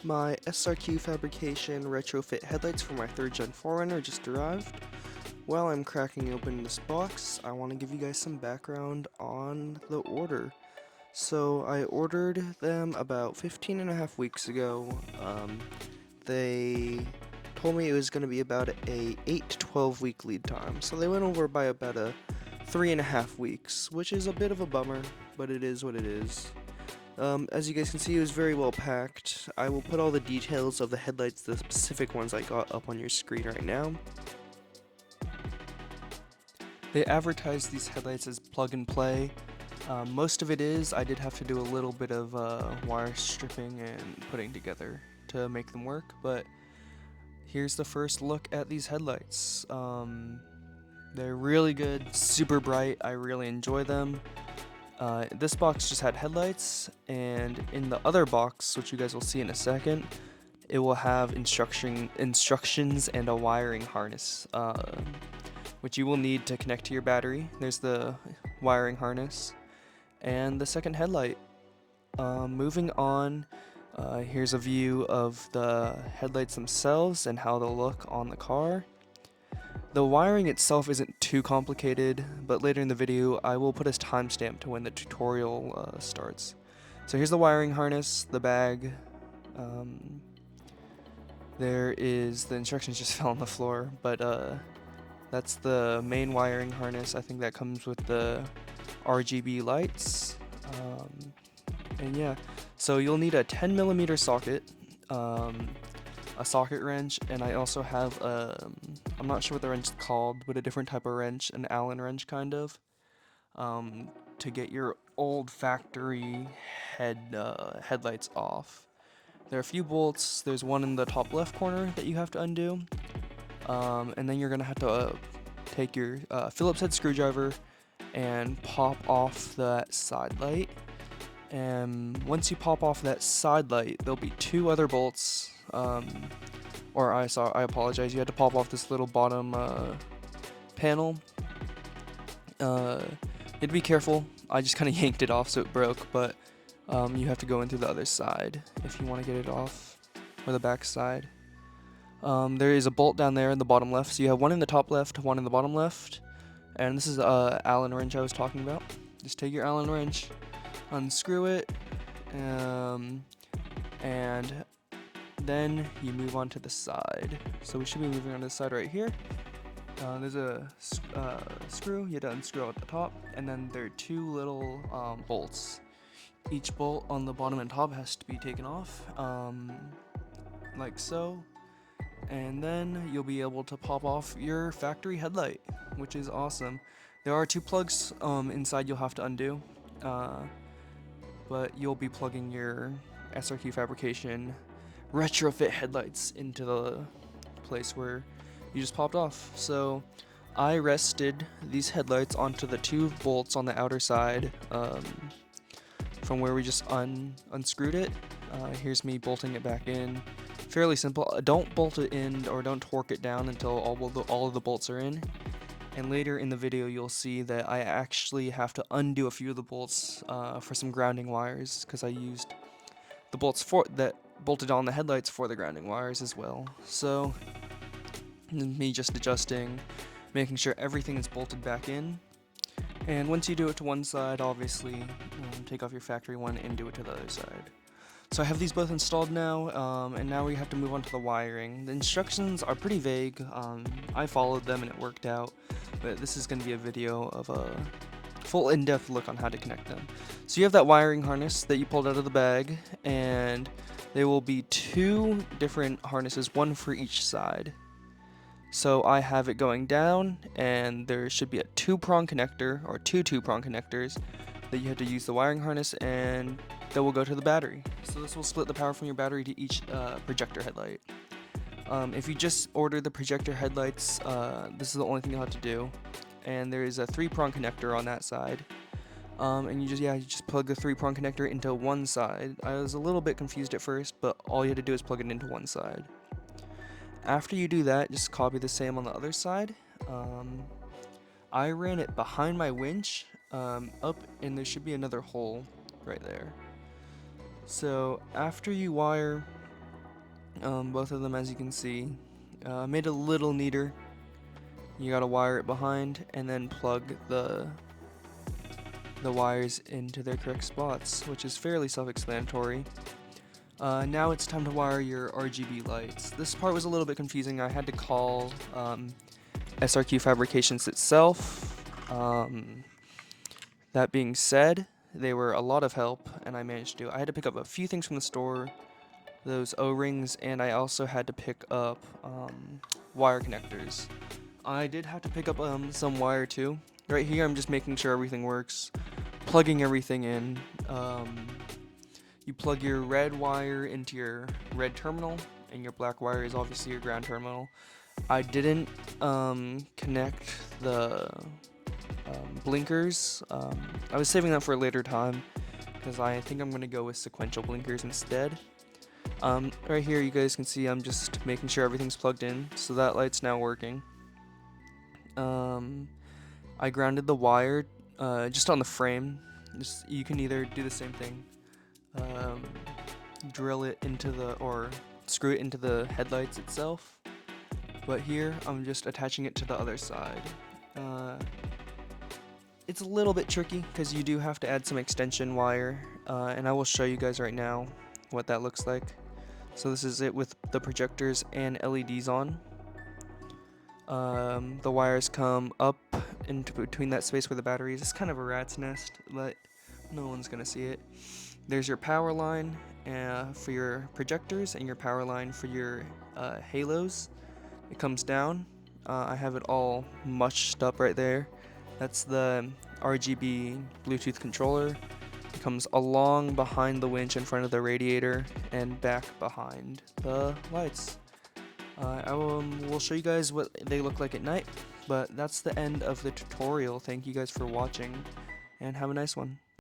My SRQ Fabrication Retrofit Headlights for my 3rd Gen 4Runner just arrived. While I'm cracking open this box, I want to give you guys some background on the order. So I ordered them about 15 and a half weeks ago. They told me it was going to be about a 8 to 12 week lead time. So they went over by about a 3.5 weeks, which is a bit of a bummer, but it is what it is. As you guys can see, it was very well packed. I will put all the details of the headlights, the specific ones I got, up on your screen right now. They advertise these headlights as plug and play. Most of it is. I did have to do a little bit of wire stripping and putting together to make them work, but here's the first look at these headlights. They're really good, super bright. I really enjoy them. This box just had headlights, and in the other box, which you guys will see in a second, it will have instructions and a wiring harness, which you will need to connect to your battery. There's the wiring harness, and the second headlight. Moving on, here's a view of the headlights themselves and how they'll look on the car. The wiring itself isn't too complicated, but later in the video I will put a timestamp to when the tutorial starts. So here's the wiring harness, the bag. There is the instructions just fell on the floor, but that's the main wiring harness. I think that comes with the RGB lights. And yeah, so you'll need a 10mm socket, a socket wrench, and I also have I'm not sure what the wrench is called, but a different type of wrench, an Allen wrench kind of, to get your old factory headlights off. There are a few bolts. There's one in the top left corner that you have to undo, and then you're gonna have to take your Phillips head screwdriver and pop off that side light. And once you pop off that side light, there'll be two other bolts. I apologize. You had to pop off this little bottom panel. You had to be careful. I just kind of yanked it off so it broke, but you have to go into the other side if you want to get it off, or the back side. There is a bolt down there in the bottom left, so you have one in the top left, one in the bottom left, and this is Allen wrench I was talking about. Just take your Allen wrench, unscrew it, and then you move on to the side. So we should be moving on to the side right here. There's a screw. You have to unscrew at the top, and then there are two little bolts. Each bolt on the bottom and top has to be taken off, like so, and then you'll be able to pop off your factory headlight, which is awesome. There are two plugs inside you'll have to undo, but you'll be plugging your SRQ Fabrication Retrofit Headlights into the place where you just popped off. So I rested these headlights onto the two bolts on the outer side from where we just unscrewed it. Here's me bolting it back in. Fairly simple. Don't bolt it in or don't torque it down until all of the bolts are in. And later in the video you'll see that I actually have to undo a few of the bolts for some grounding wires, because I used the bolts that bolted on the headlights for the grounding wires as well. So me just adjusting, making sure everything is bolted back in. And once you do it to one side, obviously take off your factory one and do it to the other side. So I have these both installed now, and now we have to move on to the wiring. The instructions are pretty vague. I followed them and it worked out, but this is going to be a video of a full in-depth look on how to connect them. So you have that wiring harness that you pulled out of the bag, and there will be two different harnesses, one for each side. So I have it going down, and there should be a two-prong connector, or two two-prong connectors, that you have to use the wiring harness, and that will go to the battery. So this will split the power from your battery to each projector headlight. If you just order the projector headlights, this is the only thing you'll have to do. And there is a three-prong connector on that side. And you just plug the three-prong connector into one side. I was a little bit confused at first, but all you had to do is plug it into one side. After you do that, just copy the same on the other side. I ran it behind my winch, up, and there should be another hole right there. So after you wire Both of them, as you can see, made it a little neater. You gotta wire it behind and then plug the wires into their correct spots, which is fairly self-explanatory. Now it's time to wire your RGB lights. This part was a little bit confusing. I had to call SRQ Fabrications itself. That being said, they were a lot of help, and I managed to. I had to pick up a few things from the store, those O-rings, and I also had to pick up wire connectors. I did have to pick up some wire too. Right here, I'm just making sure everything works, plugging everything in. You plug your red wire into your red terminal, and your black wire is obviously your ground terminal. I didn't connect the blinkers. I was saving that for a later time because I think I'm going to go with sequential blinkers instead. Right here you guys can see I'm just making sure everything's plugged in, so that light's now working. I grounded the wire just on the frame. You can either do the same thing, drill it into or screw it into the headlights itself, but here I'm just attaching it to the other side. It's a little bit tricky because you do have to add some extension wire, and I will show you guys right now what that looks like. So this is it with the projectors and LEDs on. The wires come up into between that space where the battery is. It's kind of a rat's nest, but no one's gonna see it. There's your power line for your projectors and your power line for your halos. It comes down. I have it all mushed up right there. That's the RGB Bluetooth controller. It comes along behind the winch in front of the radiator and back behind the lights. We'll show you guys what they look like at night, but that's the end of the tutorial. Thank you guys for watching, and have a nice one.